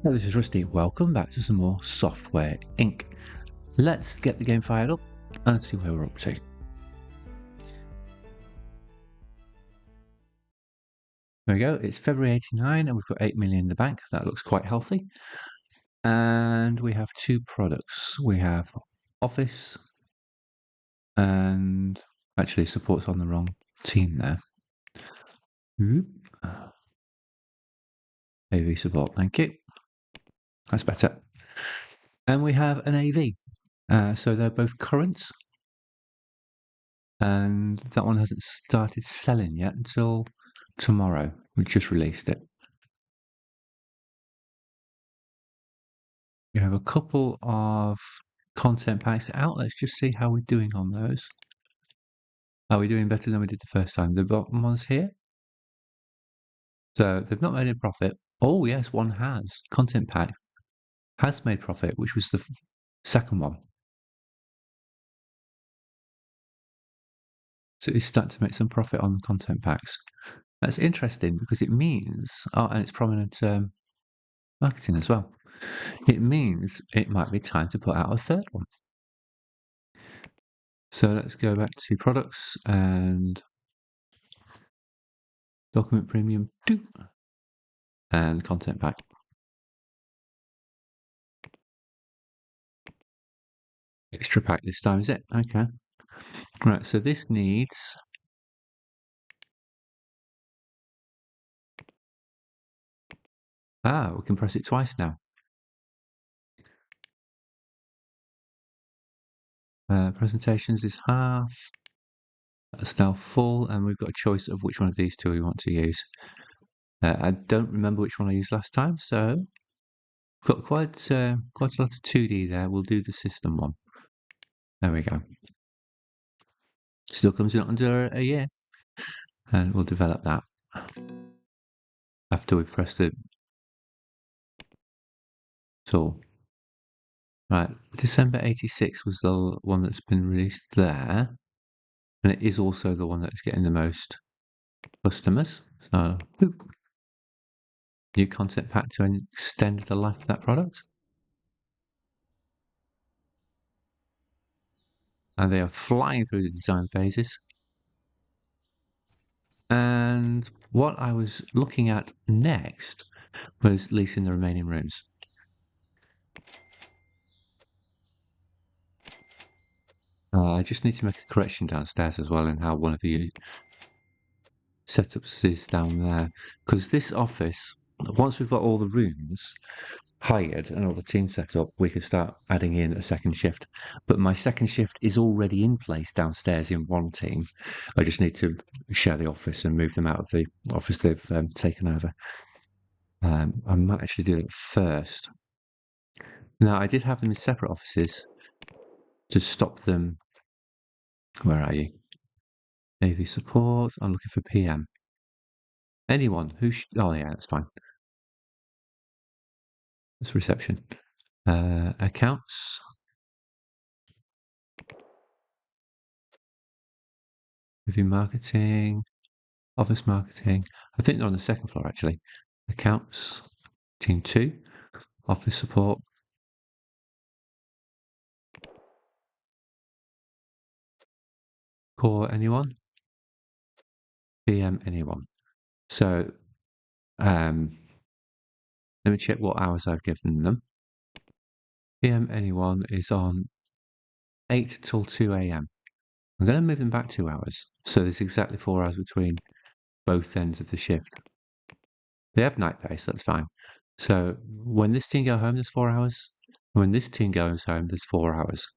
Hello, this is Rusty. Welcome back to some more Software Inc. Let's get the game fired up and see where we're up to. There we go. It's February 89 and we've got 8 million in the bank. That looks quite healthy. And we have two products. We have Office and actually support's on the wrong team there. AV support, thank you. That's better. And we have an AV. So they're both current. And that one hasn't started selling yet until tomorrow. We just released it. We have a couple of content packs out. Let's just see how we're doing on those. Are we doing better than we did the first time? The bottom one's here. So they've not made a profit. Oh yes, one has. Content pack has made profit, which was the second one. So it's starting to make some profit on the content packs. That's interesting because it means, and it's prominent marketing as well. It means it might be time to put out a third one. So let's go back to products and document premium 2 and content pack. Extra pack this time, is it? Okay. Right, so this needs we can press it twice now. Presentations is half. That's now full, and we've got a choice of which one of these two we want to use. I don't remember which one I used last time, so got quite a lot of 2D there. We'll do the system one. There we go. Still comes in under a year, and we'll develop that after we've pressed it. So, right, December 86 was the one that's been released there, and it is also the one that's getting the most customers. So, new content pack to extend the life of that product. And they are flying through the design phases. And what I was looking at next was leasing the remaining rooms. I just need to make a correction downstairs as well in how one of the setups is down there. Because this office, once we've got all the rooms hired and all the team set up, we could start adding in a second shift. But my second shift is already in place downstairs in one team. I just need to share the office and move them out of the office they've taken over. I might actually do it first. Now, I did have them in separate offices to stop them. Where are you? AV support. I'm looking for PM. Anyone who? Oh yeah, that's fine. That's reception. Accounts. Review marketing. Office marketing. I think they're on the second floor actually. Accounts. Team 2. Office support. Core anyone? PM anyone? So let me check what hours I've given them. PM anyone is on 8 till 2 a.m. I'm going to move them back 2 hours. So there's exactly 4 hours between both ends of the shift. They have night pay, so that's fine. So when this team go home, there's 4 hours. When this team goes home, there's 4 hours.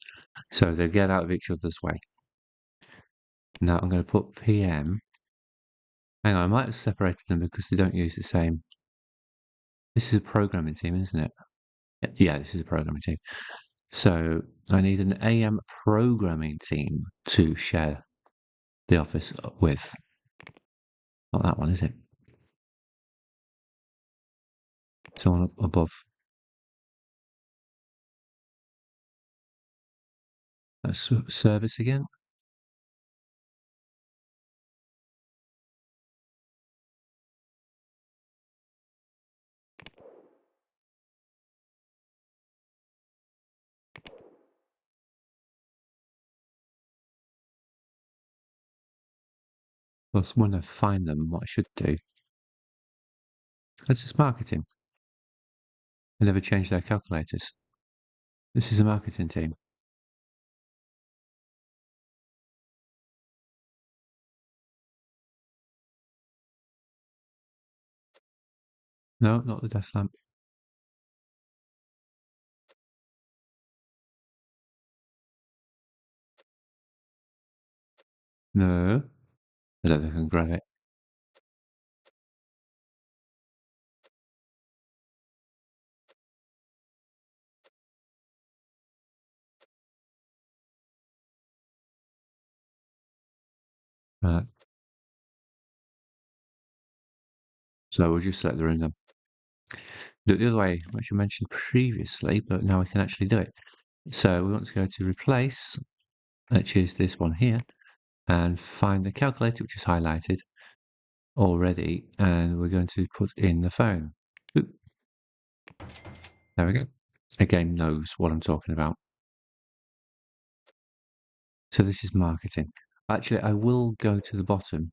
So they get out of each other's way. Now I'm going to put PM. Hang on, I might have separated them because they don't use the same. This is a programming team, isn't it? Yeah, this is a programming team. So I need an AM programming team to share the office with. Not that one, is it? Someone up above. That's service again. Plus, when I find them, what I should do. This is marketing. They never change their calculators. This is a marketing team. No, not the desk lamp. No. I don't think I can grab it. Right. So we'll just select the room then. Do it the other way, which I mentioned previously, but now we can actually do it. So we want to go to replace, choose this one here, and find the calculator, which is highlighted already, and we're going to put in the phone. Oop. There we go. The game knows what I'm talking about. So this is marketing. Actually, I will go to the bottom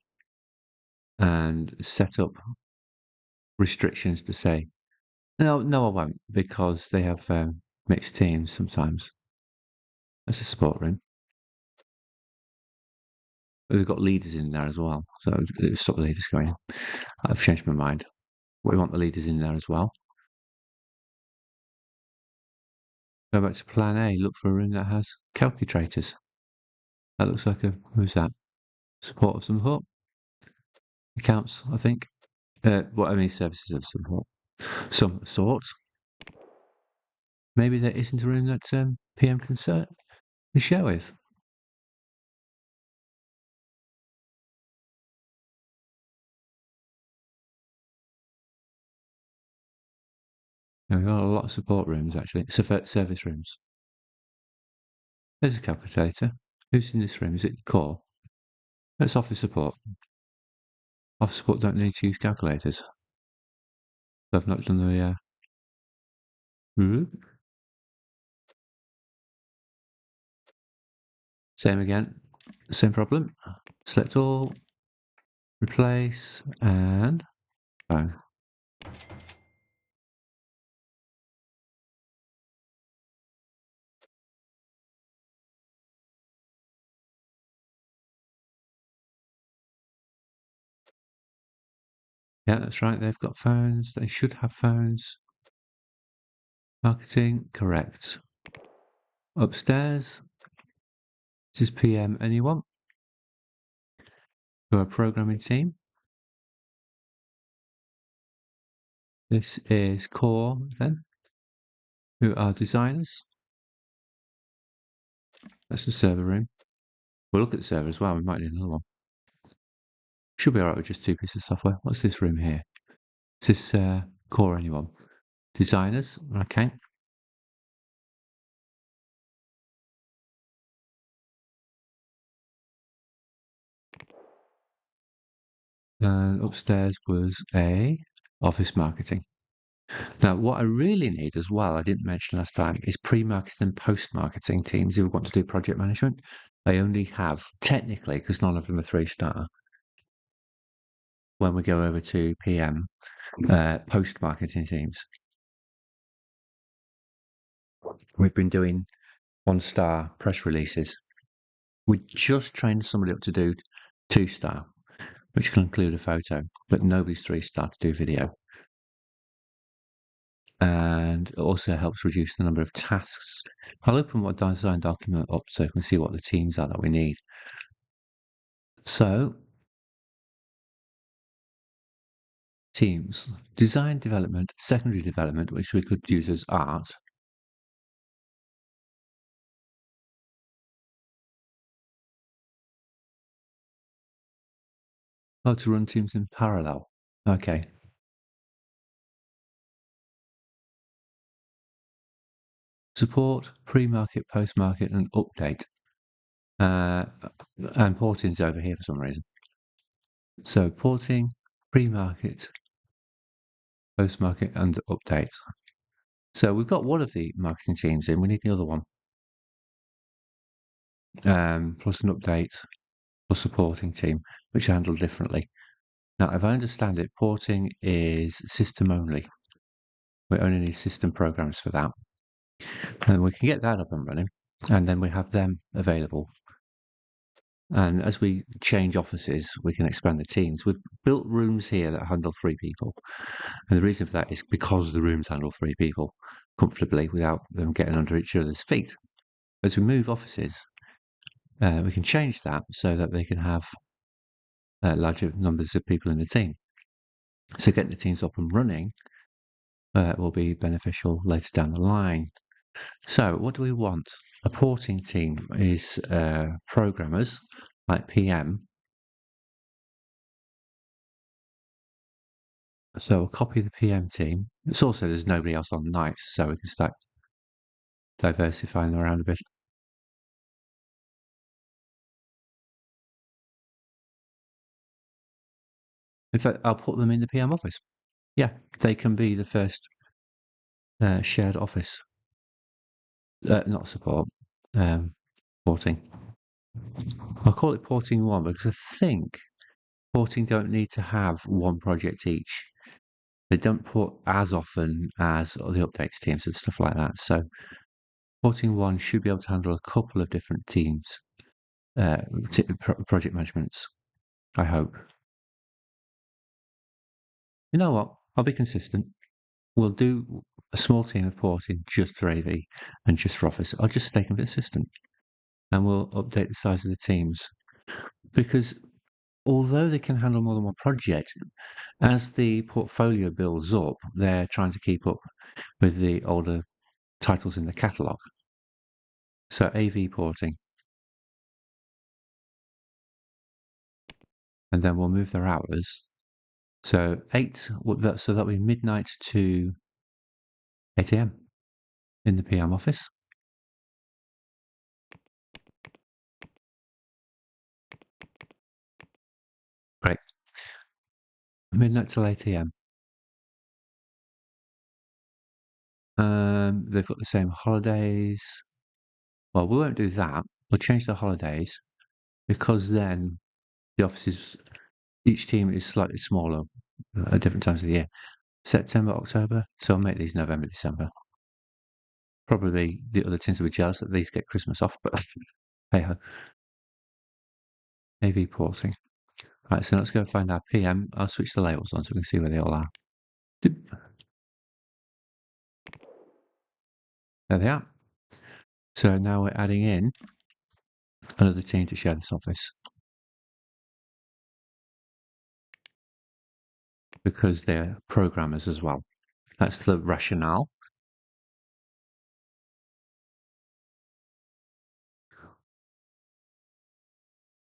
and set up restrictions to say, no, I won't, because they have mixed teams sometimes. That's a support room. We've got leaders in there as well, so stop the leaders going in. I've changed my mind. We want the leaders in there as well. Go back to plan A, look for a room that has calculators. That looks like who's that? Support of some sort. Accounts, I think. What I mean, services of some sort. Maybe there isn't a room that PM can share with. We've got a lot of support rooms actually. Service rooms. There's a calculator. Who's in this room? Is it core? That's office support. Office support don't need to use calculators. I've not done the same again. Same problem. Select all, replace, and bang. Yeah, that's right. They've got phones. They should have phones. Marketing, correct. Upstairs. This is PM anyone? Who are programming team. This is core then. Who are designers. That's the server room. We'll look at the server as well. We might need another one. Should be alright with just two pieces of software. What's this room here? Is this core anyone? Designers, okay. And upstairs was a office marketing. Now, what I really need as well, I didn't mention last time, is pre-marketing and post-marketing teams who want to do project management. They only have, technically, because none of them are 3-star, when we go over to PM, post-marketing teams. We've been doing 1-star press releases. We just trained somebody up to do 2-star, which can include a photo, but nobody's 3-star to do video. And it also helps reduce the number of tasks. I'll open my design document up so you can see what the teams are that we need. So, teams, design development, secondary development, which we could use as art. Oh, to run teams in parallel. Okay. Support, pre-market, post-market, and update. And porting's over here for some reason. So porting, pre-market, post-market, and update. So we've got one of the marketing teams in. We need the other one. Plus an update. or supporting team, which are handled differently. Now, if I understand it, porting is system only. We only need system programs for that. And we can get that up and running, and then we have them available. And as we change offices, we can expand the teams. We've built rooms here that handle 3 people. And the reason for that is because the rooms handle 3 people comfortably without them getting under each other's feet. As we move offices, we can change that so that they can have larger numbers of people in the team. So getting the teams up and running will be beneficial later down the line. So what do we want? A porting team is programmers like PM. So we'll copy the PM team. It's also there's nobody else on nights, so we can start diversifying them around a bit. In fact, I'll put them in the PM office. Yeah, they can be the first shared office. Not support, porting. I'll call it porting 1 because I think porting don't need to have one project each. They don't port as often as the updates teams and stuff like that. So porting 1 should be able to handle a couple of different teams, project managements, I hope. You know what? I'll be consistent. We'll do a small team of porting just for AV and just for Office. I'll just stay consistent, and we'll update the size of the teams. Because although they can handle more than one project, as the portfolio builds up, they're trying to keep up with the older titles in the catalogue. So AV porting. And then we'll move their hours. So 8, so that'll be midnight to 8 a.m. in the PM office. Great. Midnight till 8 a.m. They've got the same holidays. Well, we won't do that. We'll change the holidays because then the offices, each team is slightly smaller at different times of the year. September, October. So I'll make these November, December. Probably the other teams will be jealous that these get Christmas off, but hey ho. AV porting. Right, so let's go find our PM. I'll switch the labels on so we can see where they all are. There they are. So now we're adding in another team to share this office because they're programmers as well. That's the rationale.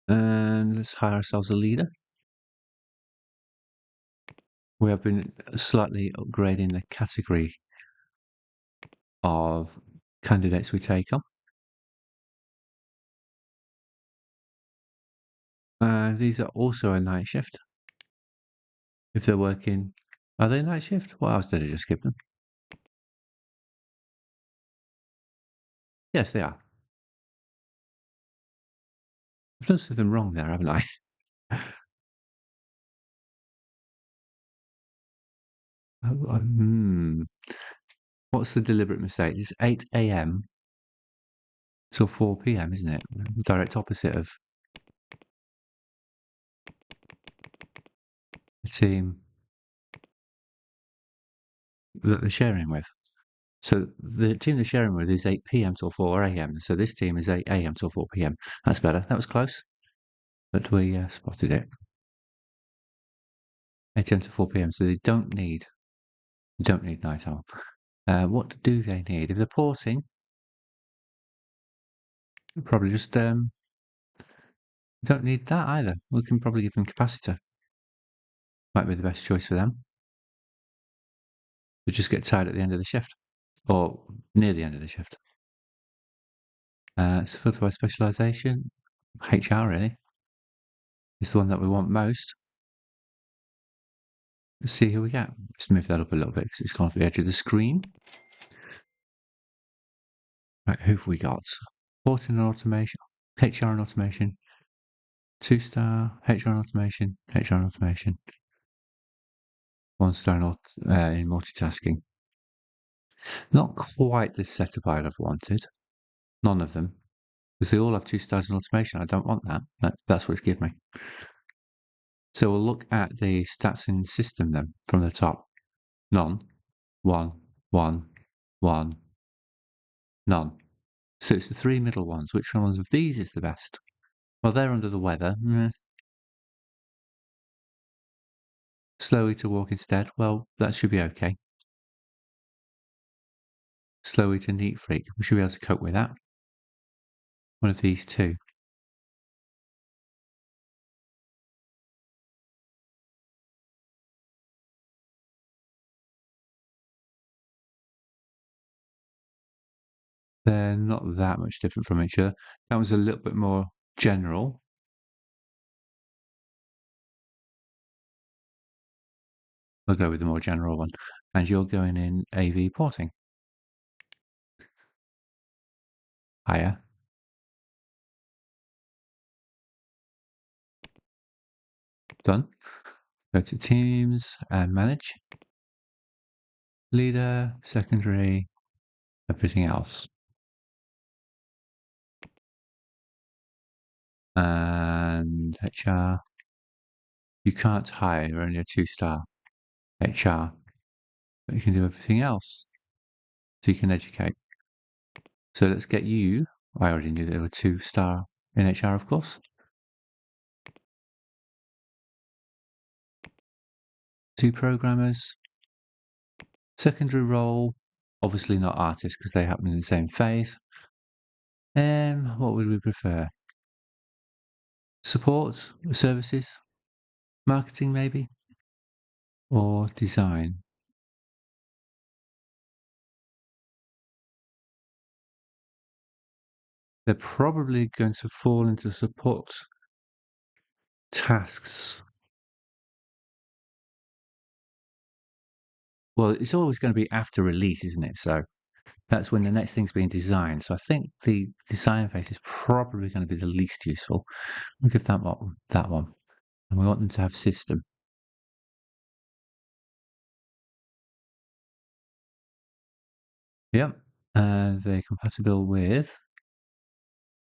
And let's hire ourselves a leader. We have been slightly upgrading the category of candidates we take on. These are also a night shift. If they're working, are they night shift? What else did I just give them? Yes, they are. I've done something wrong there, haven't I? What's the deliberate mistake? It's 8 a.m. till 4 p.m., isn't it? Direct opposite of the team that they're sharing with. So the team they're sharing with is 8 p.m. till 4 a.m. So this team is 8 a.m. till 4 p.m. That's better. That was close, but we spotted it. 8 a.m. to 4 p.m. So they don't need night owl. What do they need? If they're porting, probably just don't need that either. We can probably give them capacitor. Might be the best choice for them. They just get tired at the end of the shift or near the end of the shift. It's filtered by specialization. HR really is the one that we want most. Let's see who we get. Let's move that up a little bit because it's gone off the edge of the screen. Right, who have we got? Porting and automation, HR and automation, 2-star, HR and automation, HR and automation. 1-star in multitasking. Not quite the setup I'd have wanted. None of them. Because they all have 2 stars in automation. I don't want that. That's what it's given me. So we'll look at the stats in system then from the top. None, 1, 1, 1, none. So it's the 3 middle ones. Which ones of these is the best? Well, they're under the weather. Slowy to walk instead. Well, that should be okay. Slowy to neat freak. We should be able to cope with that. One of these two. They're not that much different from each other. That was a little bit more general. We'll go with the more general one. And you're going in AV porting. Higher. Done. Go to teams and manage. Leader, secondary, everything else. And HR. You can't hire, you're only a 2-star HR. But you can do everything else. So you can educate. So let's get you. I already knew they were 2-star in HR, of course. 2 programmers. Secondary role, obviously not artists because they happen in the same phase. What would we prefer? Support, services, marketing maybe, or design? They're probably going to fall into support tasks. Well, it's always going to be after release, isn't it? So that's when the next thing's being designed. So I think the design phase is probably going to be the least useful. We'll give that one. And we want them to have system. Yep. And they're compatible with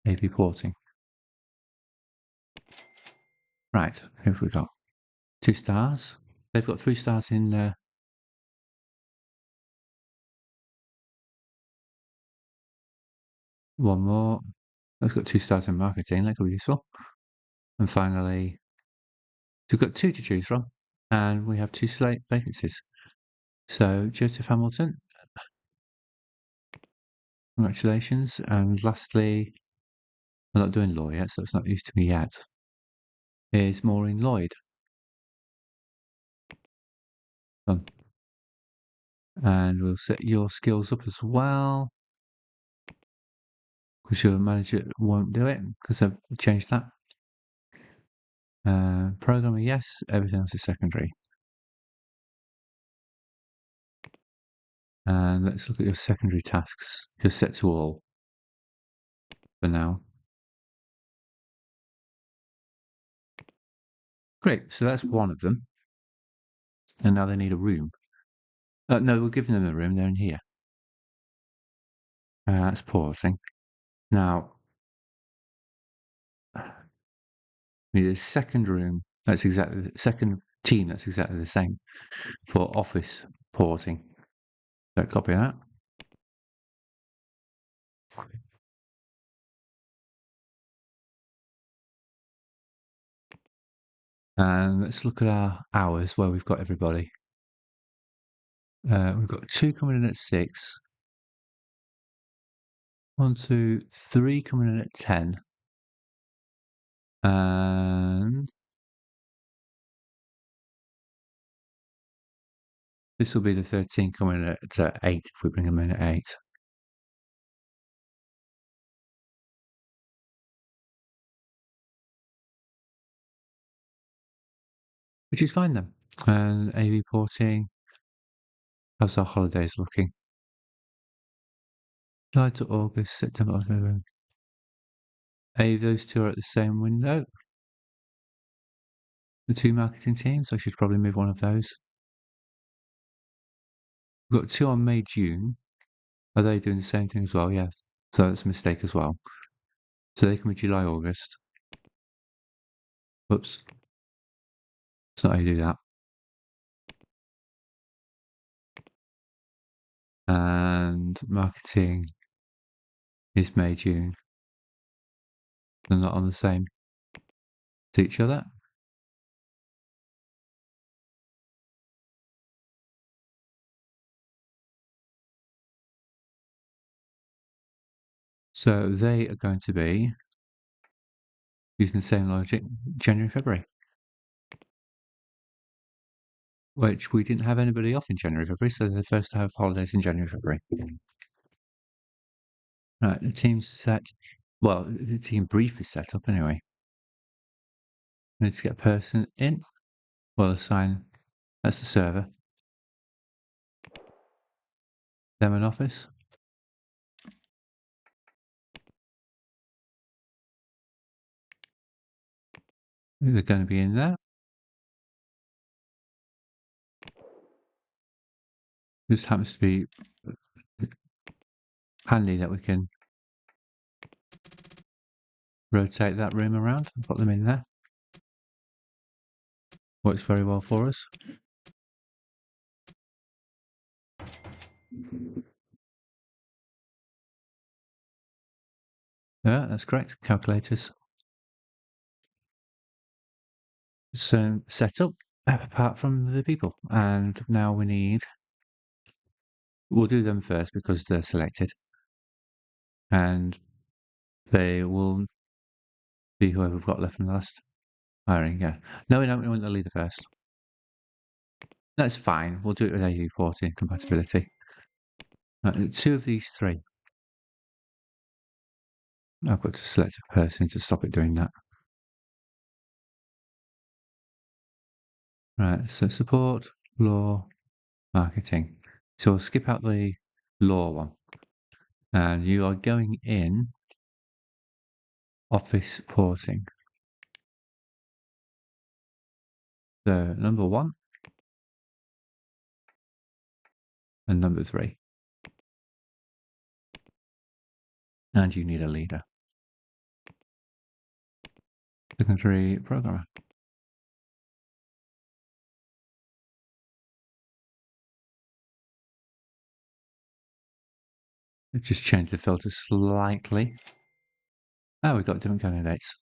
AV porting. Right, who have we got? 2 stars. They've got 3 stars in one more. That's got 2 stars in marketing. That could be useful. And finally, we've got 2 to choose from, and we have 2 slate vacancies. So Joseph Hamilton, congratulations. And lastly, I'm not doing law yet, so it's not used to me yet. Is Maureen Lloyd. Done. And we'll set your skills up as well. Because your manager won't do it because I've changed that. Programmer, yes. Everything else is secondary. And let's look at your secondary tasks. Just set to all for now. Great, so that's one of them. And now they need a room. No, we're giving them a room, they're in here. That's pausing. Now, we need a second room. That's exactly the second team, that's exactly the same for office porting. So copy that. And let's look at our hours where we've got everybody. We've got 2 coming in at 6. 1, 2, 3 coming in at 10. And this will be the 13 coming in at 8 if we bring them in at 8. Which is fine then. And AV porting. How's our holidays looking? July to August, September, October. Those 2 are at the same window. the 2 marketing teams. I should probably move one of those. We've got 2 on May, June. Are they doing the same thing as well? Yes. So that's a mistake as well. So they can be July, August. Whoops. That's not how you do that. And marketing is May, June. They're not on the same to each other. So they are going to be using the same logic, January, February, which we didn't have anybody off in January, February, so they're the first to have holidays in January, February. Right, the team's set. Well, the team brief is set up anyway. I need to get a person in. Well, assign. That's the server. Them an office. They're going to be in there. Just happens to be handy that we can rotate that room around and put them in there. Works very well for us. Yeah, that's correct. Calculators. So set up apart from the people. And now we need, we'll do them first because they're selected. And they will be whoever we've got left from the last hiring. Yeah. No, we don't. We want the leader first. That's fine. We'll do it with AU14 compatibility. Right, 2 of these 3. I've got to select a person to stop it doing that. Right, so support, law, marketing. So we'll skip out the law one. And you are going in office porting. So number 1 and number 3. And you need a leader. Secondary programmer. Just change the filter slightly. Oh, we've got different candidates.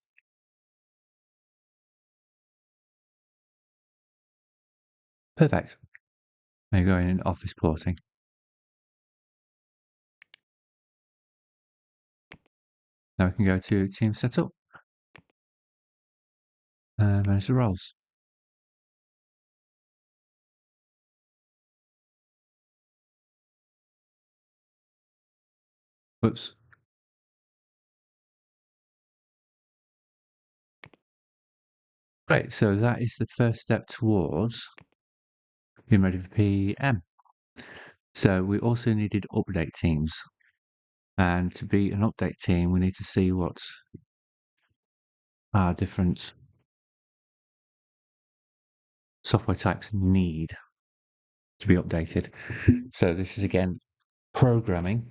Perfect. Now you're going in office porting. Now we can go to team setup and manage the roles. Whoops. Great, so that is the first step towards being ready for PM. So we also needed update teams. And to be an update team, we need to see what our different software types need to be updated. So this is again programming.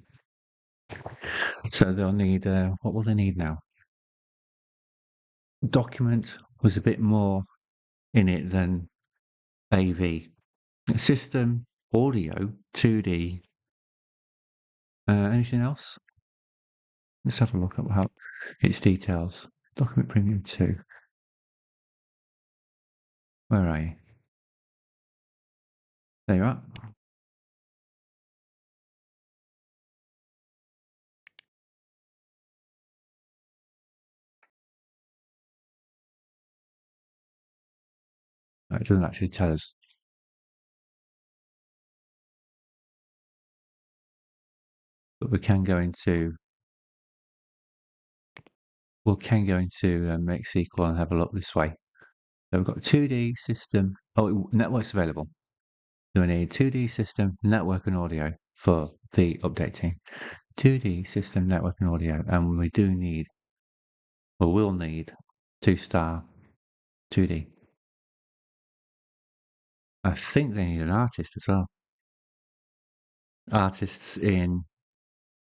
So they'll need, what will they need now? Document was a bit more in it than AV. System, audio, 2D. Anything else? Let's have a look at how its details. Document Premium 2. Where are you? There you are. No, it doesn't actually tell us. But we can go into make SQL and have a look this way. So we've got 2D system. Oh, network's available. So we need 2D system, network and audio for the update team. 2D system, network and audio. And we do need, or will need, 2-star 2D. I think they need an artist as well. Artists in,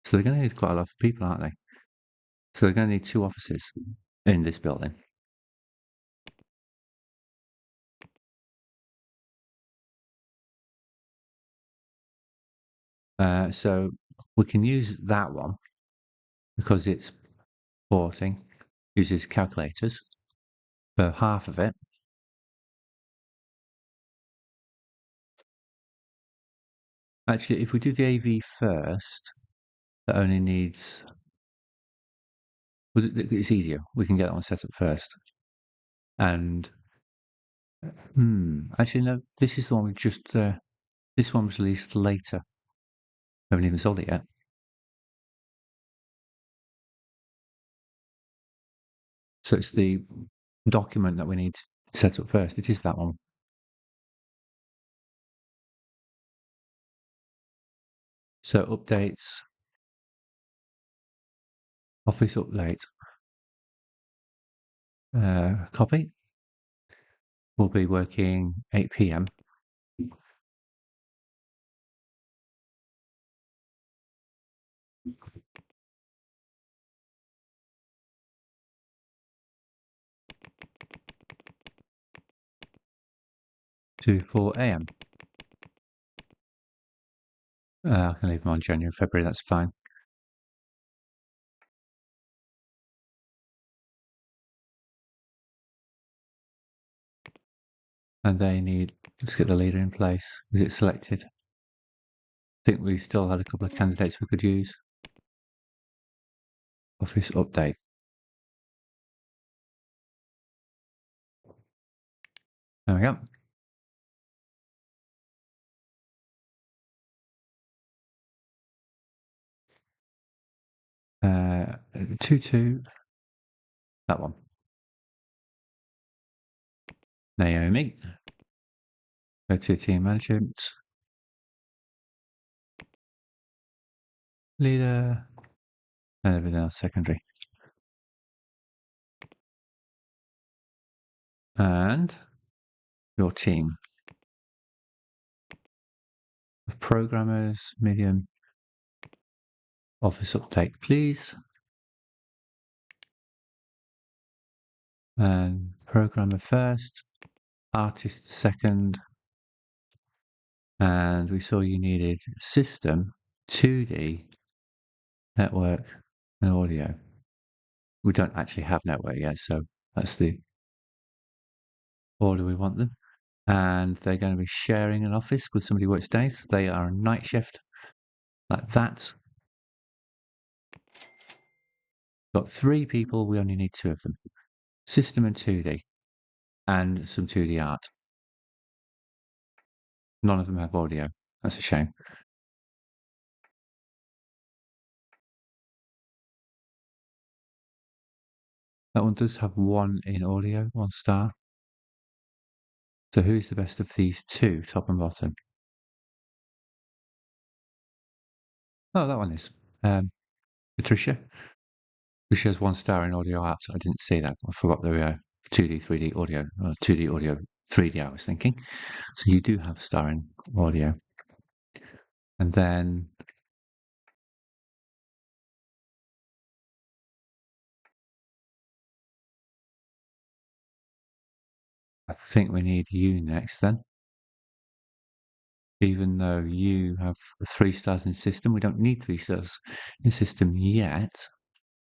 so they're going to need quite a lot of people, aren't they? So they're going to need 2 offices in this building. So we can use that one because it's porting, uses calculators for half of it. Actually, if we do the AV first, that only needs, it's easier. We can get that one set up first. And, actually, no, this is the one we just, this one was released later. I haven't even sold it yet. So it's the document that we need to set up first. It is that one. So updates, office update, copy. Will be working 8 p.m. to 4 a.m. I can leave them on January, February, that's fine. And they need, let's get the leader in place. Is it selected? I think we still had a couple of candidates we could use. Office update. There we go. Uh, 2-2, that one. Naomi. Go to team management. Leader. And everything else secondary. And your team of programmers, medium. Office update, please. And programmer first. Artist second. And we saw you needed system, 2D, network, and audio. We don't actually have network yet, so that's the order we want them. And they're going to be sharing an office with somebody who works days. They are a night shift, like that. Got 3 people, we only need 2 of them. System and 2D, and some 2D art. None of them have audio. That's a shame. That one does have 1 in audio, 1 star. So who's the best of these 2, top and bottom? Oh, that one is. Patricia. Patricia has 1 star in audio art. I didn't see that. I forgot the 2D, 3D audio, 2D audio, 3D I was thinking. So you do have a star in audio. And then I think we need you next then. Even though you have 3 stars in system, we don't need 3 stars in system yet.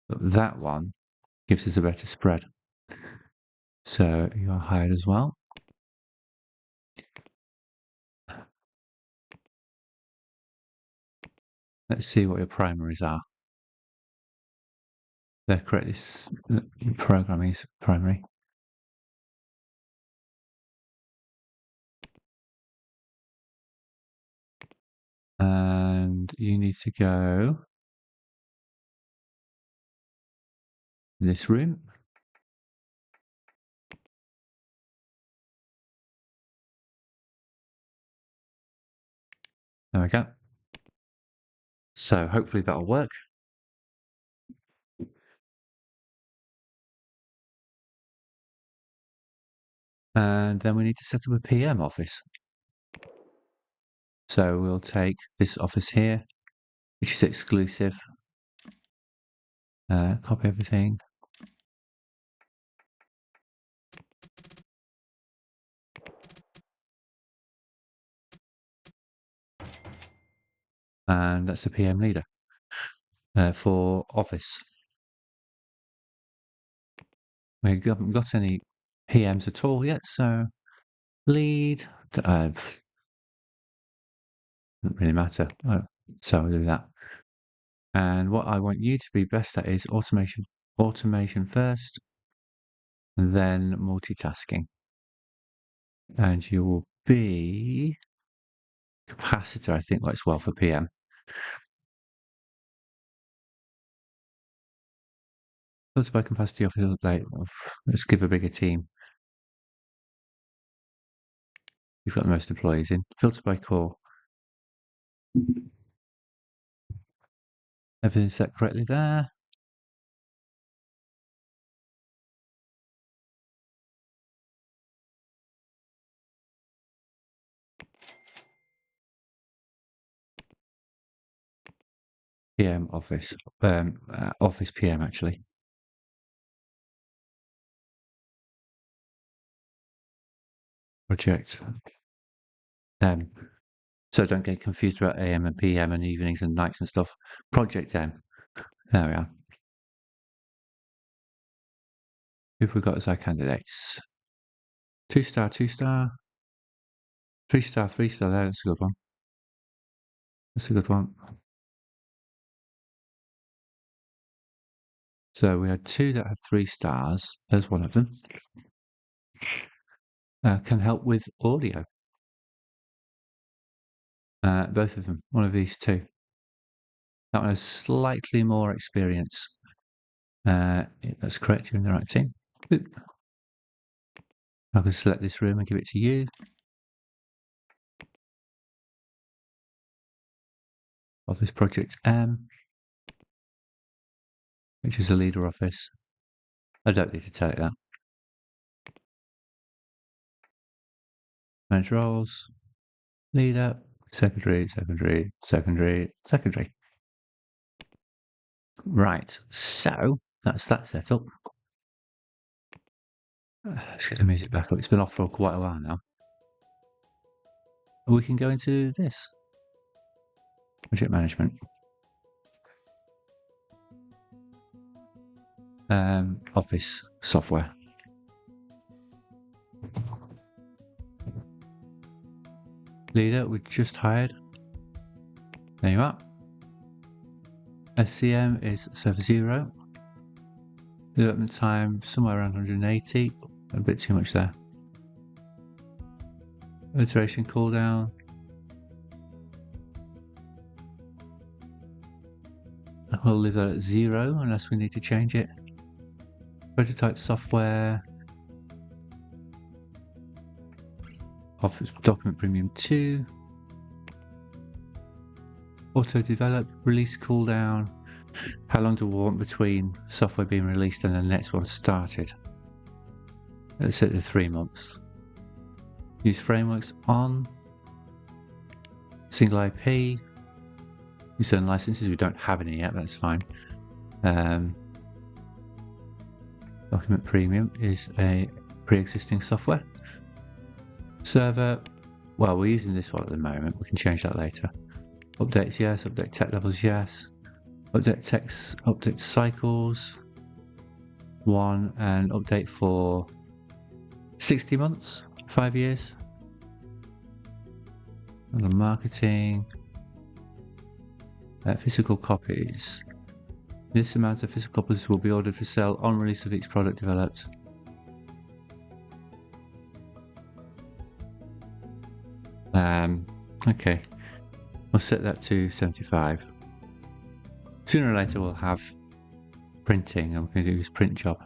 But that one gives us a better spread. So you are hired as well. Let's see what your primaries are. They're correct. This programming is primary. And you need to go in this room. There we go. So hopefully that'll work. And then we need to set up a PM office. So we'll take this office here, which is exclusive. Copy everything. And that's the PM leader for office. We haven't got any PMs at all yet, so lead. Doesn't really matter. Oh, so I'll do that. And what I want you to be best at is automation. Automation first, then multitasking. And you will be capacitor, I think works well for PM. Filter by capacity of update. Let's give a bigger team. You've got the most employees in. Filter by core. Everything's set correctly there. PM office. Office PM actually. Project. So don't get confused about AM and PM and evenings and nights and stuff. Project M. There we are. Who've we got as our candidates? 2-star, 2-star. 3-star, 3-star there. That's a good one. That's a good one. So we had 2 that had 3 stars. There's one of them. Can help with audio. Both of them. One of these 2. That one has slightly more experience. That's correct. You're in the right team. Boop. I can select this room and give it to you. Office Project M, which is a leader office. I don't need to tell it that. Manage roles, leader, secondary, secondary, secondary, secondary. Right, so that's that set up. Let's get the music back up. It's been off for quite a while now. We can go into this. Project management. Office software. Leader, we just hired. There you are. SCM is server 0. Development time somewhere around 180. A bit too much there. Iteration cooldown. We'll leave that at 0 unless we need to change it. Prototype software. Office document premium 2. Auto develop, release cooldown. How long do we want between software being released and the next one started? Let's set the 3 months. Use frameworks on. Single IP. Use certain licenses. We don't have any yet, but that's fine. Document premium is a pre-existing software. Server, well, we're using this one at the moment. We can change that later. Updates, yes. Update tech levels, yes. Update text, update cycles, 1, and update for 60 months, 5 years. And the marketing, physical copies. This amount of physical copies will be ordered for sale on release of each product developed. Okay, we'll set that to 75. Sooner or later we'll have printing and we're going to do this print job.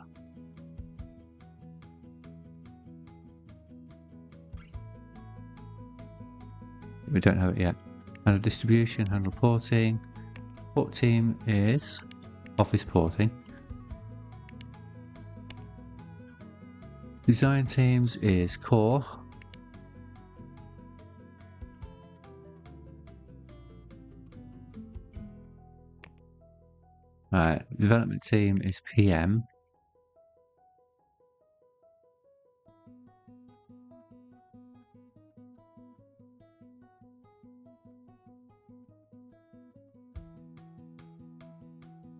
We don't have it yet. Handle distribution, handle porting. Port team is office porting. Design teams is core. Right, development team is PM.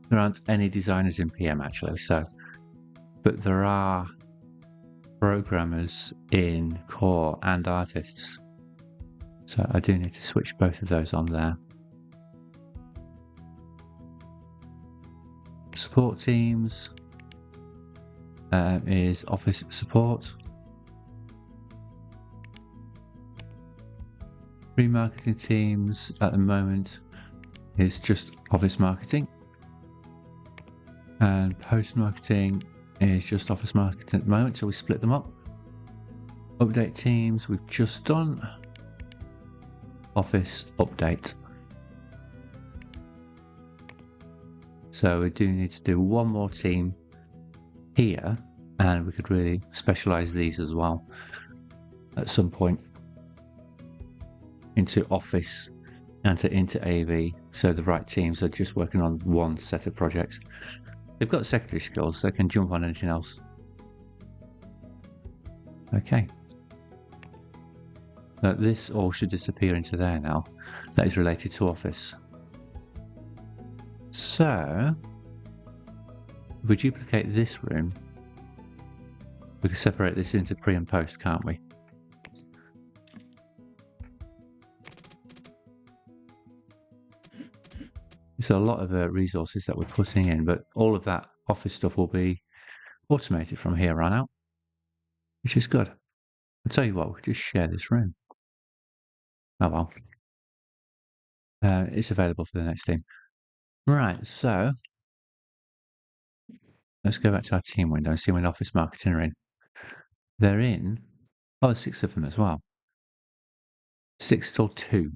There aren't any designers in PM actually, but there are programmers in core and artists. So I do need to switch both of those on there. Support teams is office support. Remarketing teams at the moment is just office marketing. And post-marketing is just office marketing at the moment, so we split them up. Update teams, we've just done. Office update. So we do need to do one more team here, and we could really specialize these as well at some point into office and into AV, so the right teams are just working on one set of projects. They've got secondary skills, so they can jump on anything else. Okay. Now, this all should disappear into there now. That is related to office. So, if we duplicate this room, we can separate this into pre and post, can't we? So a lot of resources that we're putting in, but all of that office stuff will be automated from here on out, which is good. I'll tell you what, we could just share this room. Oh well. It's available for the next team. Right, so let's go back to our team window and see when office marketing are in. They're in, oh, there's 6 of them as well. 6 till 2.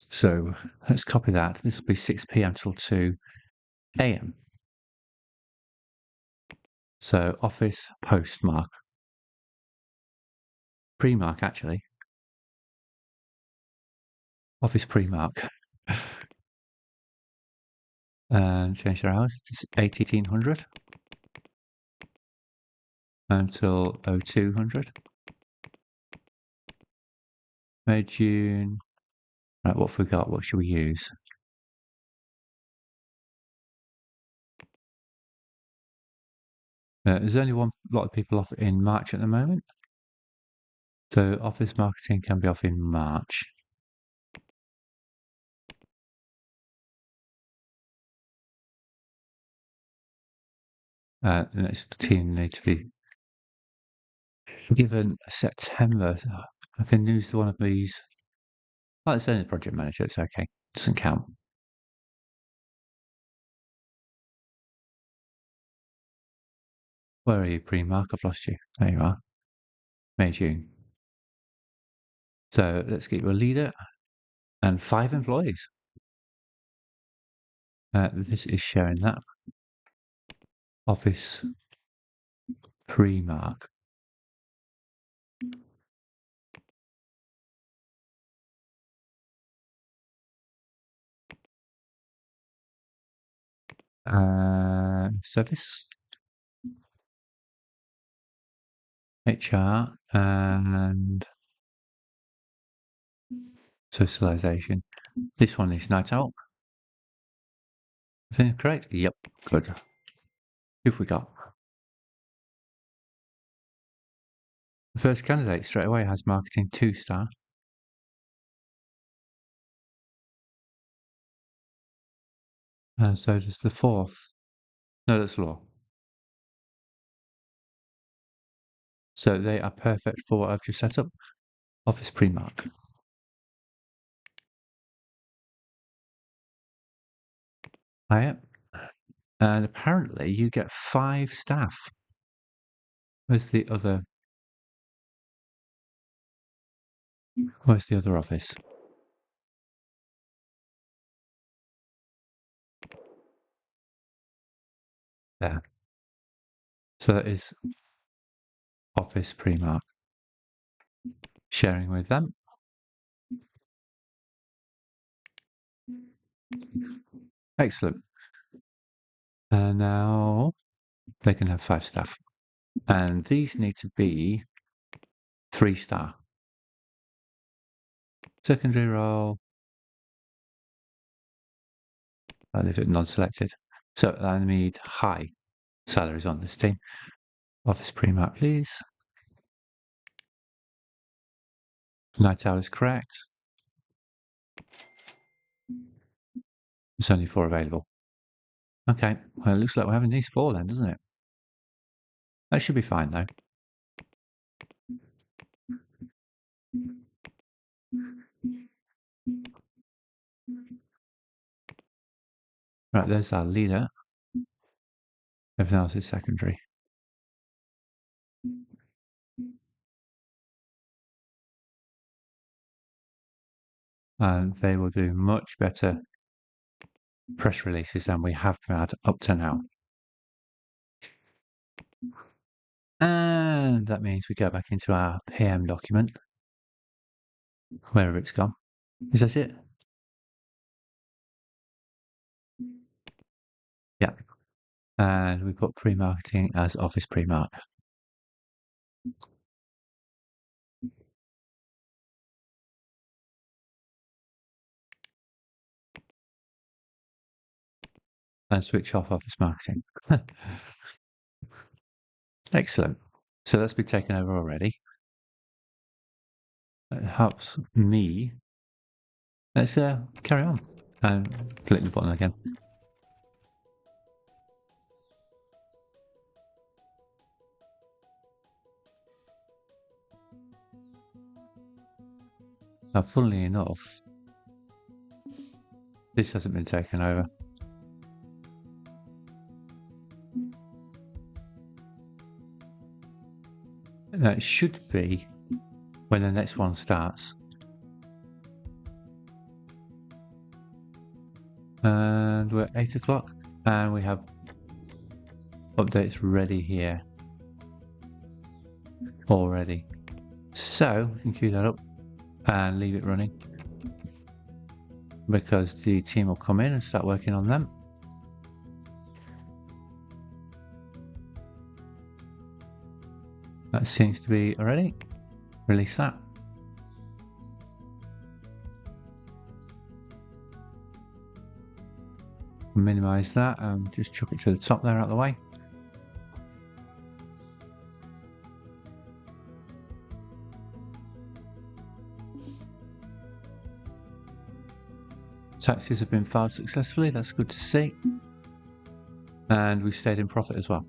So let's copy that. This will be 6 p.m. till 2 a.m. So office postmark. Pre-mark, actually. Office pre-mark. And change their hours to 1800 until 0200. May, June. Right, what have we got? What should we use? There's only one lot of people off in March at the moment. So office marketing can be off in March. The next team need to be given September. I can use one of these. Oh, it's only project manager. It's okay. Doesn't count. Where are you, pre-mark? I've lost you. There you are. May, June. So let's get you a leader and 5 employees. This is sharing that. Office pre-mark. Service. HR and socialization. This one is night out. Everything correct? Yep, good. Who have we got? The first candidate straight away has marketing 2-star. So does the 4th. No, that's law. So they are perfect for what I've just set up. Office pre-mark. Hiya. And apparently you get 5 staff. Where's the other office? There. So that is office pre-mark. Sharing with them. Excellent. And now they can have 5 staff. And these need to be 3-star. Secondary role. I leave it non-selected. So I need high salaries on this team. Office pre-mark, please. Night owl is correct. There's only 4 available. Okay, well, it looks like we're having these 4 then, doesn't it? That should be fine, though. Right, there's our leader. Everything else is secondary. And they will do much better press releases than we have had up to now. And that means we go back into our PM document, wherever it's gone. Is that it? Yeah. And we put pre-marketing as office pre-mark. And switch off office marketing. Excellent. So that's been taken over already. It helps me. Let's carry on and click the button again. Now, funnily enough, this hasn't been taken over. Now, it should be when the next one starts. And we're at 8 o'clock, and we have updates ready here already. So we can queue that up and leave it running, because the team will come in and start working on them. That seems to be already. Release that. Minimize that and just chuck it to the top there out of the way. Taxes have been filed successfully, that's good to see. And we stayed in profit as well.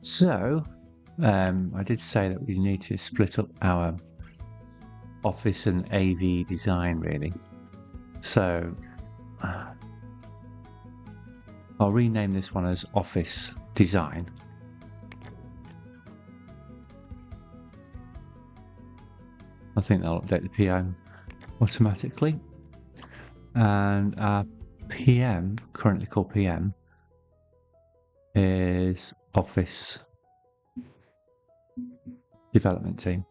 So, I did say that we need to split up our office and AV design, really. So, I'll rename this one as office design. I think that'll update the PM automatically. And our PM, currently called PM, is office development team.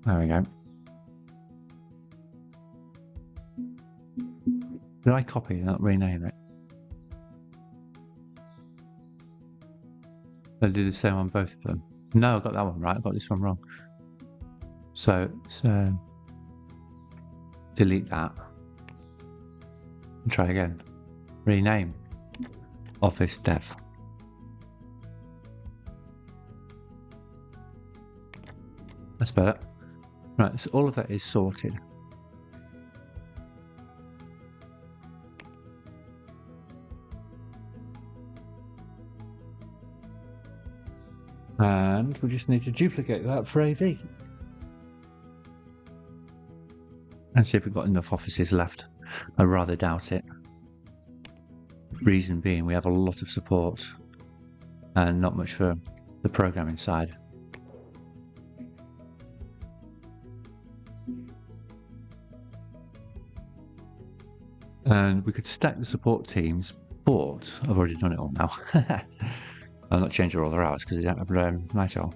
There we go. Did I copy and not rename it? I did the same on both of them. No, I got that one right. I got this one wrong. So delete that and try again. Rename office dev. That's better. Right, so all of that is sorted. And we just need to duplicate that for AV. And see if we've got enough offices left. I rather doubt it. Reason being, we have a lot of support and not much for the programming side. And we could stack the support teams, but I've already done it all now. I'll not change all their hours because they don't have night owl.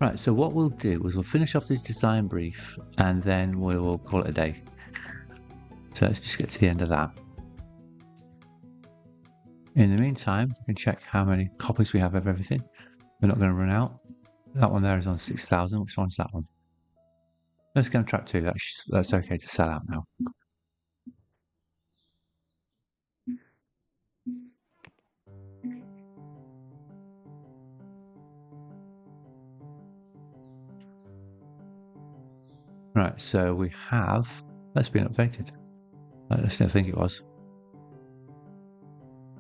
Right, so what we'll do is we'll finish off this design brief and then we will call it a day. So let's just get to the end of that. In the meantime, we can check how many copies we have of everything. We're not going to run out. That one there is on 6,000. Which one's that one? Let's go on track 2. That's okay to sell out now. Right, so we have. That's been updated. I think it was.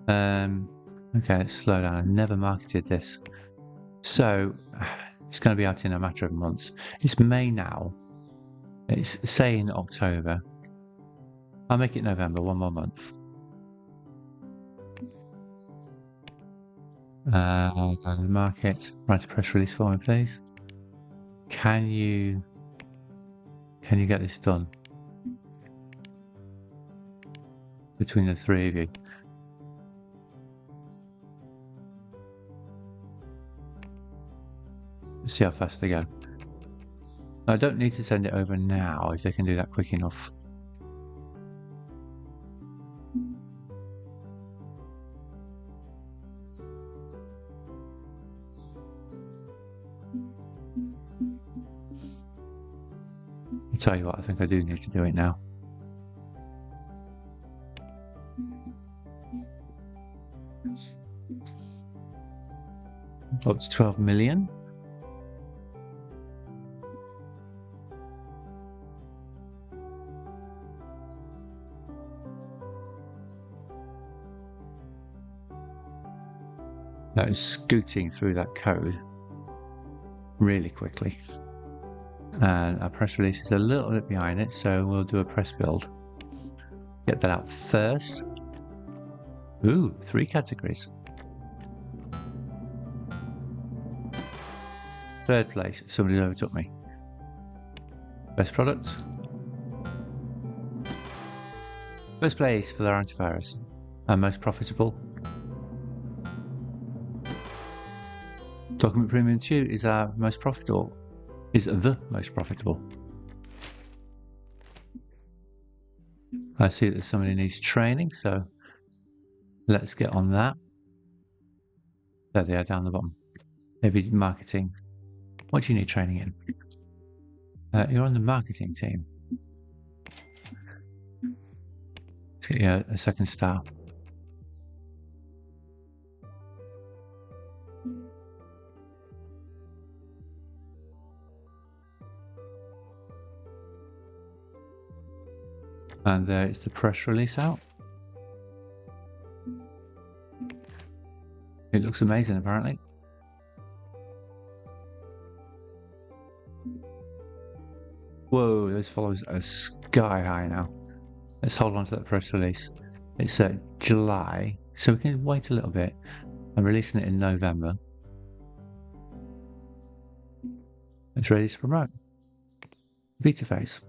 Okay, let's slow down. I never marketed this. So it's going to be out in a matter of months. It's May now. It's saying October. I'll make it November, 1 more month. Market. Write a press release for me, please. Can you get this done between the three of you? Let's see how fast they go. I don't need to send it over now if they can do that quick enough. I'll tell you what, I think I do need to do it now. Up to 12 million. That is scooting through that code really quickly. And our press release is a little bit behind it, so we'll do a press build. Get that out first. Ooh, 3 categories. Third place, somebody overtook me. Best product. First place for their antivirus. And most profitable. Document Premium 2 is our most profitable. Is the most profitable. I see that somebody needs training, so let's get on that. There they are down the bottom. Maybe marketing. What do you need training in? You're on the marketing team. Let's get you a second star. And there is the press release out. It looks amazing, apparently. Whoa, those followers are sky high now. Let's hold on to that press release. It's July, so we can wait a little bit. I'm releasing it in November. It's ready to promote. Beta phase.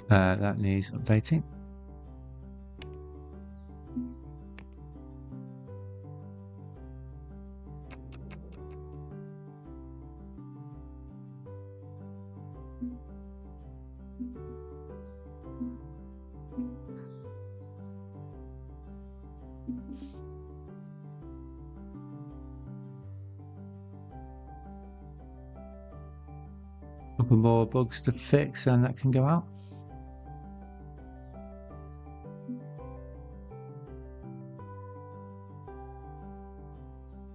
That needs updating. Couple more bugs to fix and that can go out.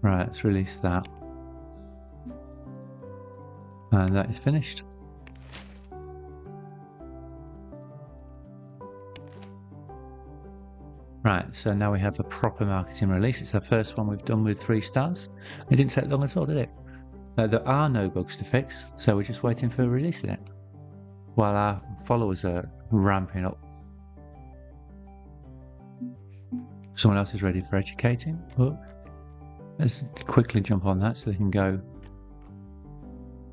Right, let's release that. And that is finished. Right, so now we have a proper marketing release. It's the first one we've done with 3 stars. It didn't take long at all, did it? There are no bugs to fix, so we're just waiting for releasing it. While our followers are ramping up. Someone else is ready for educating. Oh, let's quickly jump on that so they can go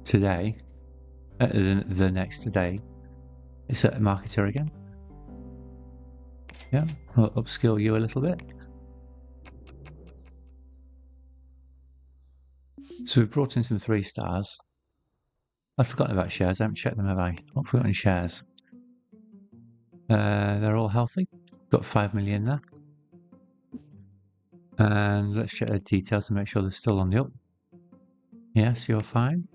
today, the next day. It's a marketer again. Yeah, I'll upskill you a little bit. So we've brought in some 3 stars. I've forgotten about shares. I haven't checked them, have I? Not forgotten shares. They're all healthy. Got 5 million there. And let's check their details and make sure they're still on the up. Yes, you're fine.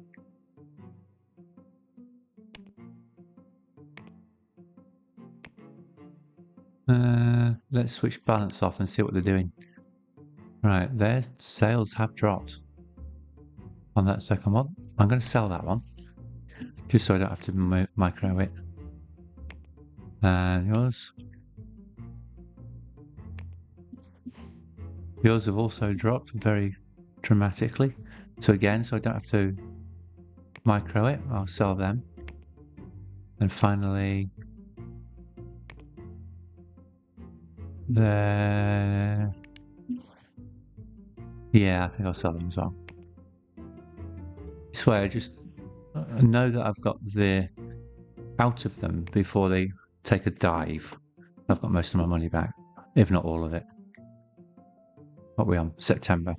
Let's switch balance off and see what they're doing. Right, their sales have dropped on that second one. I'm going to sell that one, just so I don't have to micro it. And yours have also dropped very dramatically. So again, so I don't have to micro it, I'll sell them. And finally, yeah, I think I'll sell them as well. This way I just know that I've got the out of them before they take a dive. I've got most of my money back, if not all of it. What are we on? September.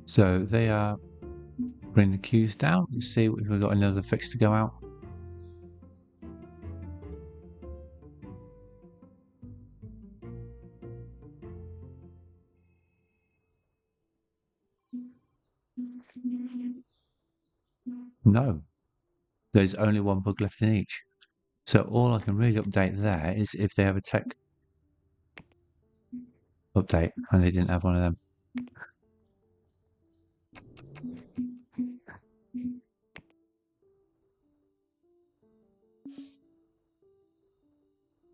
So they are bringing the queues down. Let's see if we've got another fix to go out. No, there's only one bug left in each. So all I can really update there is if they have a tech update, and they didn't have one of them.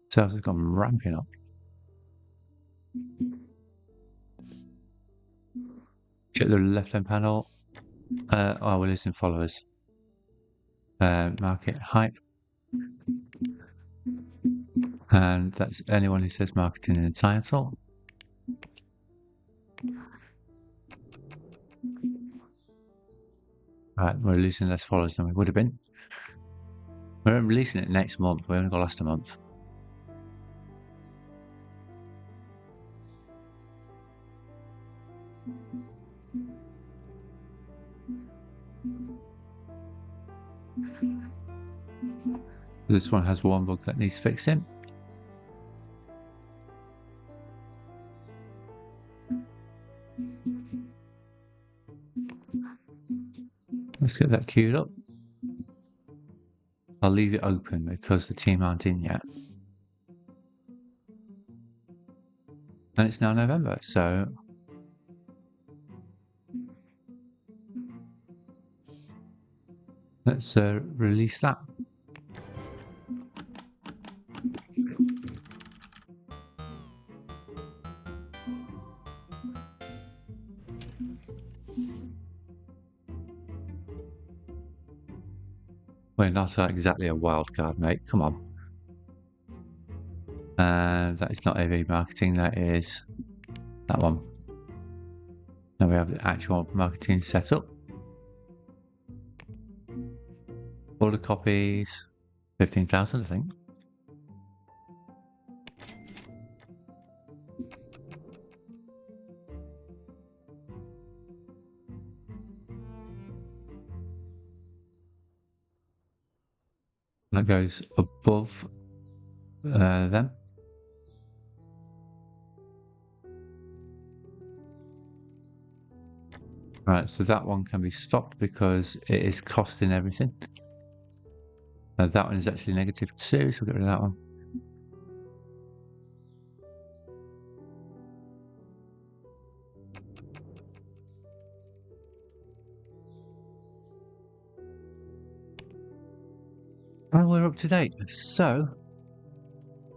Sales have gone ramping up. Check the left-hand panel. We're losing followers. Market hype. And that's anyone who says marketing in the title. Right, we're losing less followers than we would have been. We're releasing it next month. We only got last a month. This one has one bug that needs fixing. Let's get that queued up. I'll leave it open because the team aren't in yet. And it's now November, so let's release that. We're not exactly a wild card, mate. Come on. That is not AV marketing, that is that one. Now we have the actual marketing set up. Order copies, 15,000, I think. That goes above them. Right, so that one can be stopped because it is costing everything. That one is actually -2, so we'll get rid of that one. And we're up to date. So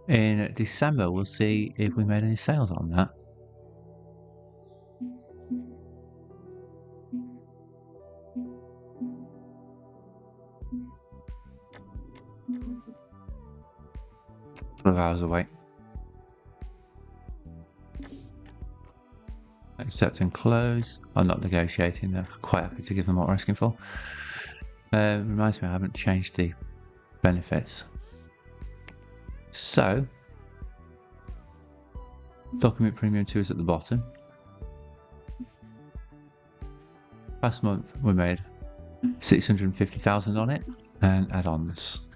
in December, we'll see if we made any sales on that. A couple of hours away. Accept and close. I'm not negotiating. They're quite happy to give them what we're asking for. Reminds me, I haven't changed the benefits. So, document premium 2 is at the bottom. Last month we made 650,000 on it, and add-ons.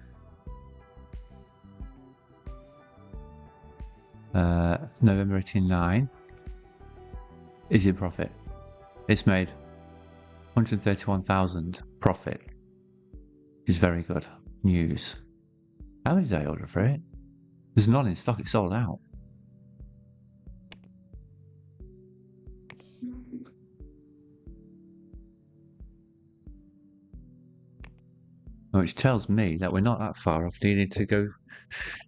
November 89 is in profit. It's made 131,000 profit, which is very good news. How many did I order for it? There's none in stock, it's sold out. Which tells me that we're not that far off needing to go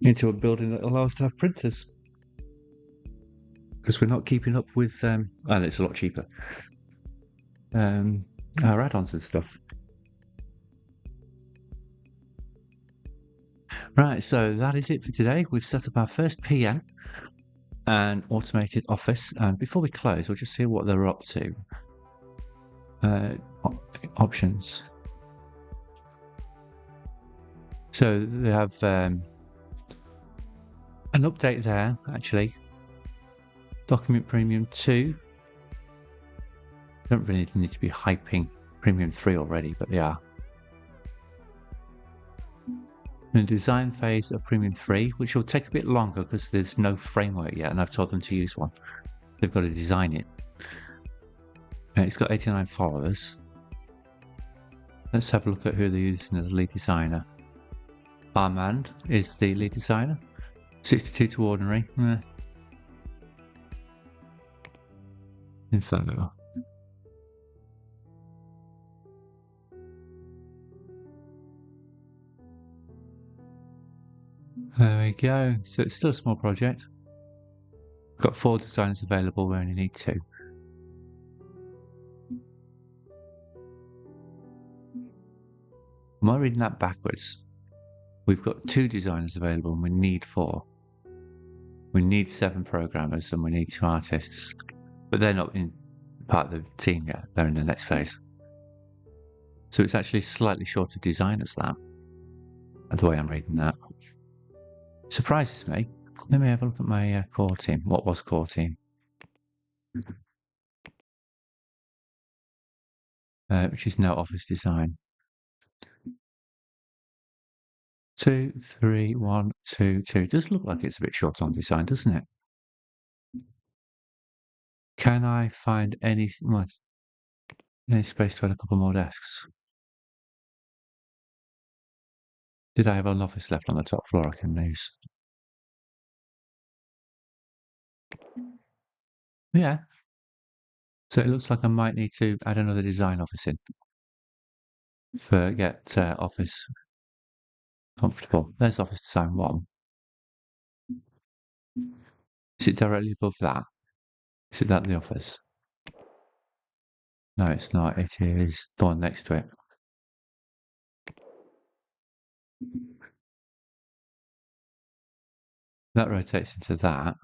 into a building that allows us to have printers. Because we're not keeping up with, and it's a lot cheaper, our add-ons and stuff. Right, so that is it for today. We've set up our first PM and automated office. And before we close, we'll just see what they're up to. Options. So they have an update there, actually. Document Premium 2. Don't really need to be hyping Premium 3 already, but they are. In the design phase of Premium 3, which will take a bit longer because there's no framework yet, and I've told them to use one. They've got to design it. It's got 89 followers. Let's have a look at who they're using as a lead designer. Armand is the lead designer. 62 to ordinary. Info. There we go. So it's still a small project. We've got 4 designers available. We only need 2. Am I reading that backwards? We've got 2 designers available and we need 4. We need 7 programmers and we need 2 artists. But they're not in part of the team yet. They're in the next phase. So it's actually slightly short of designers, that. The way I'm reading that. Surprises me. Let me have a look at my core team. What was core team? Which is now office design. 2, 3, 1, 2, 2. It does look like it's a bit short on design, doesn't it? Can I find any space to add a couple more desks? Did I have an office left on the top floor I can use? Yeah. So it looks like I might need to add another design office in for get office comfortable. There's office design 1. Is it directly above that? Is it that the office? No, it's not. It is the one next to it. That rotates into that.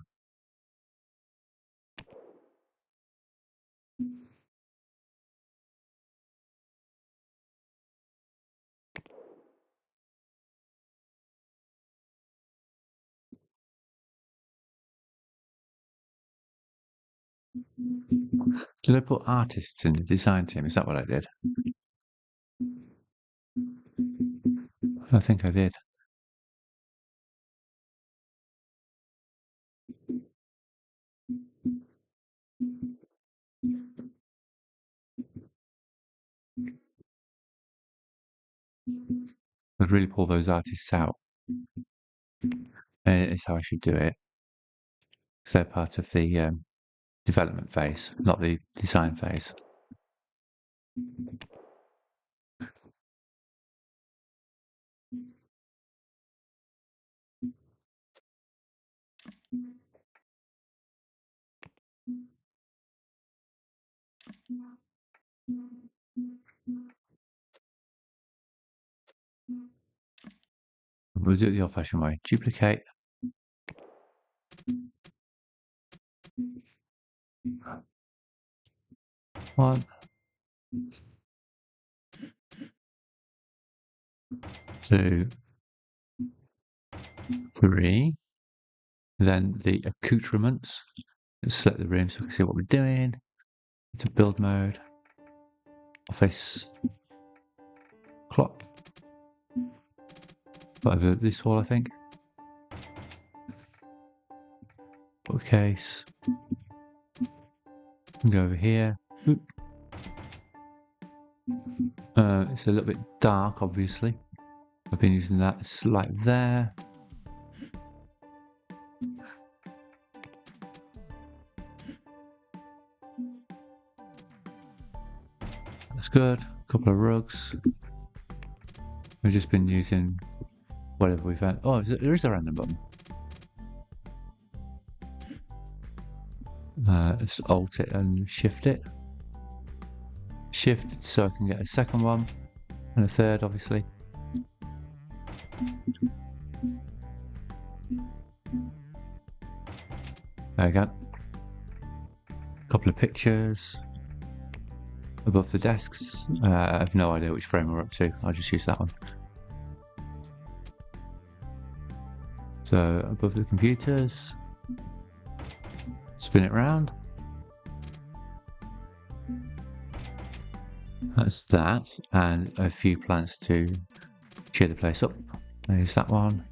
Did I put artists in the design team? Is that what I did? I think I did. I'd really pull those artists out. Is how I should do it. Because they're part of the development phase, not the design phase. We'll do it the old-fashioned way. Duplicate. One. 2. 3. Then the accoutrements. Let's select the room so we can see what we're doing. To build mode. Office. Clock. Over this wall, I think. Bookcase. Go over here. It's a little bit dark, obviously. I've been using that. It's like there. That's good. A couple of rugs. We've just been using whatever we found. Oh, there is a random button. Let's alt it and shift it. Shift so I can get a second one and a third, obviously. There we go. A couple of pictures above the desks. I have no idea which frame we're up to. I'll just use that one. So above the computers, spin it round. That's that, and a few plants to cheer the place up. There's that one.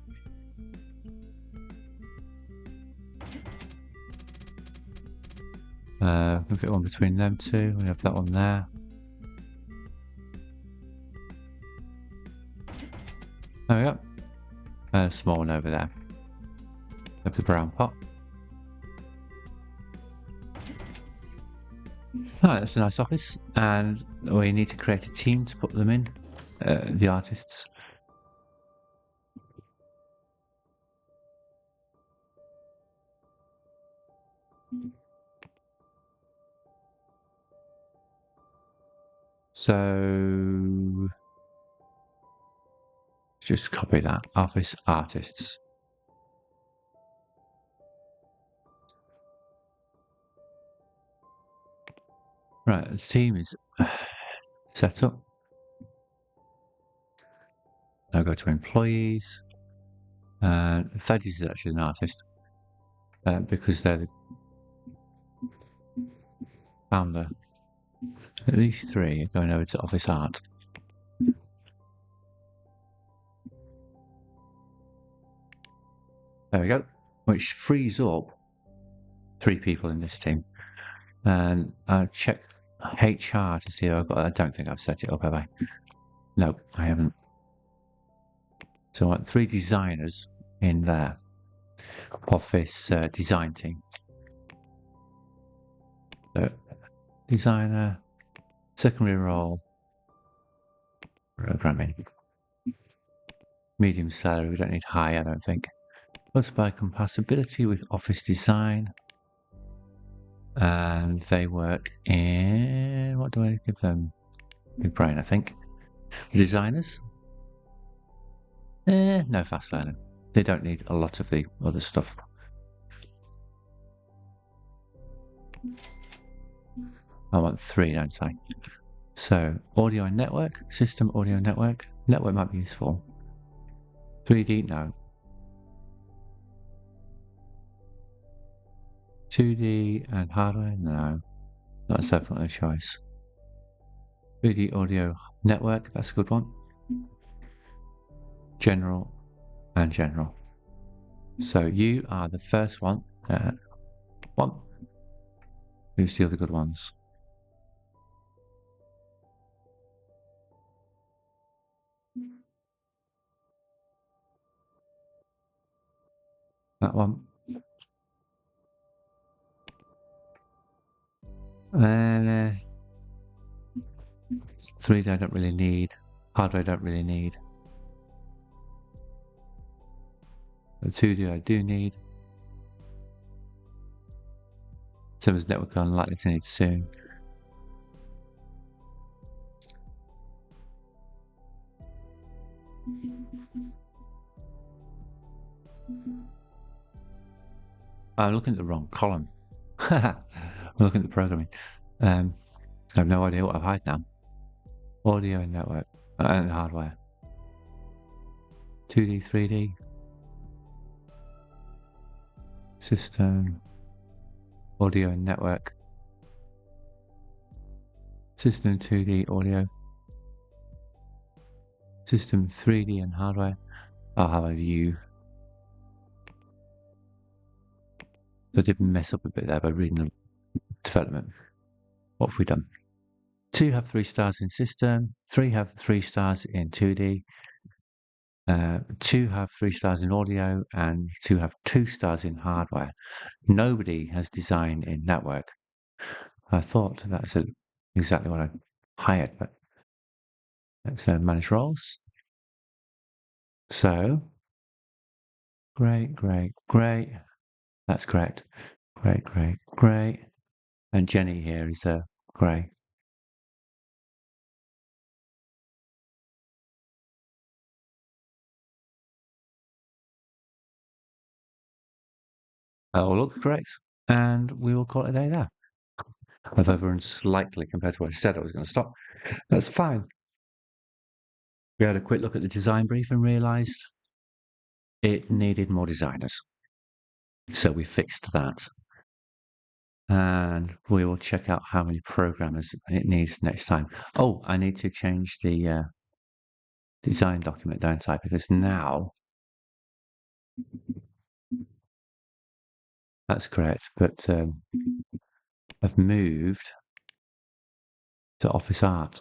Can fit one between them two. We have that one there. There we go. And a small one over there. Of the brown pot. Alright, that's a nice office, and we need to create a team to put them in, the artists. So just copy that. Office artists. Right, the team is set up. Now go to employees. Thaddeus is actually an artist because they're the founder. At least 3 are going over to office art. There we go, which frees up 3 people in this team. And I'll check HR to see if I've got. I don't think I've set it up, have I? No, I haven't. So I want 3 designers in there. Office design team. So, designer, secondary role, programming. Medium salary, we don't need high, I don't think. Multiply compatibility with office design. And they work in, what do I give them? Big brain, I think. Designers. No fast learning. They don't need a lot of the other stuff. I want 3, don't I? So, audio and network, system, audio, network. Network might be useful. 3D, no. 2D and hardware, no. That's definitely a choice. 3D audio network, that's a good one. General and general. So you are the first one. One. Who's the other good ones? That one. 3D I don't really need. Hardware I don't really need. The 2D I do need. Server's network I'm likely to need soon. I'm looking at the wrong column. I'm looking at the programming. I have no idea what I've hid now. Audio and network and hardware. 2D, 3D. System. Audio and network. System 2D audio. System 3D and hardware. I'll have a view. So I did mess up a bit there by reading the development. What have we done? 2 have 3 stars in system, 3 have 3 stars in 2D, 2 have 3 stars in audio, and 2 have 2 stars in hardware. Nobody has design in network. I thought that's exactly what I hired, but let's manage roles. So, great. That's correct. Great. And Jenny here is grey. That all looks correct, and we will call it a day there. I've overrun slightly compared to what I said I was going to stop. That's fine. We had a quick look at the design brief and realised it needed more designers. So we fixed that. And we will check out how many programmers it needs next time. Oh, I need to change the design document down type because now that's correct, but I've moved to Office Art.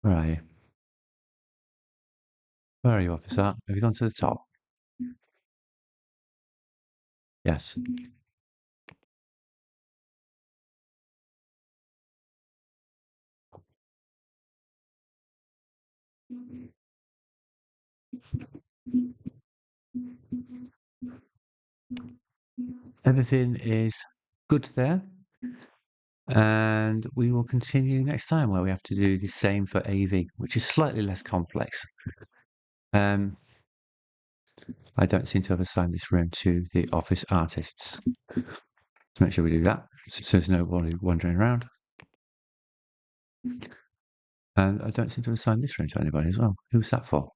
Where are you? Where are you, Office Art? Have you gone to the top? Yes. Everything is good there. And we will continue next time where we have to do the same for AV, which is slightly less complex. I don't seem to have assigned this room to the office artists. Let's make sure we do that, so there's nobody wandering around. And I don't seem to have assigned this room to anybody as well. Who's that for?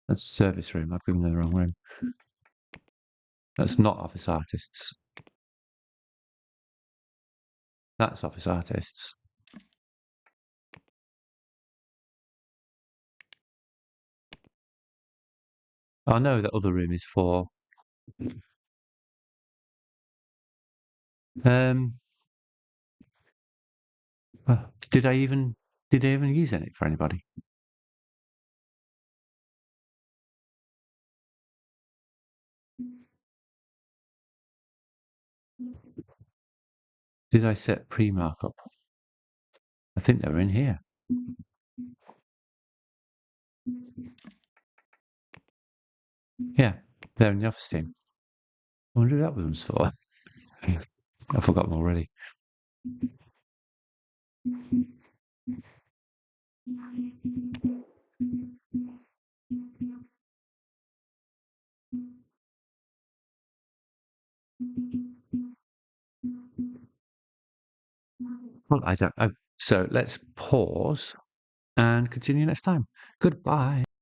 That's service room. I've given them the wrong room. That's not office artists. That's office artists. I know that other room is for. Did I even use any for anybody? Did I set pre-markup? I think they were in here. Yeah, they're in the office team. I wonder who that one's for. I've forgotten already. Well, I don't know. So let's pause and continue next time. Goodbye.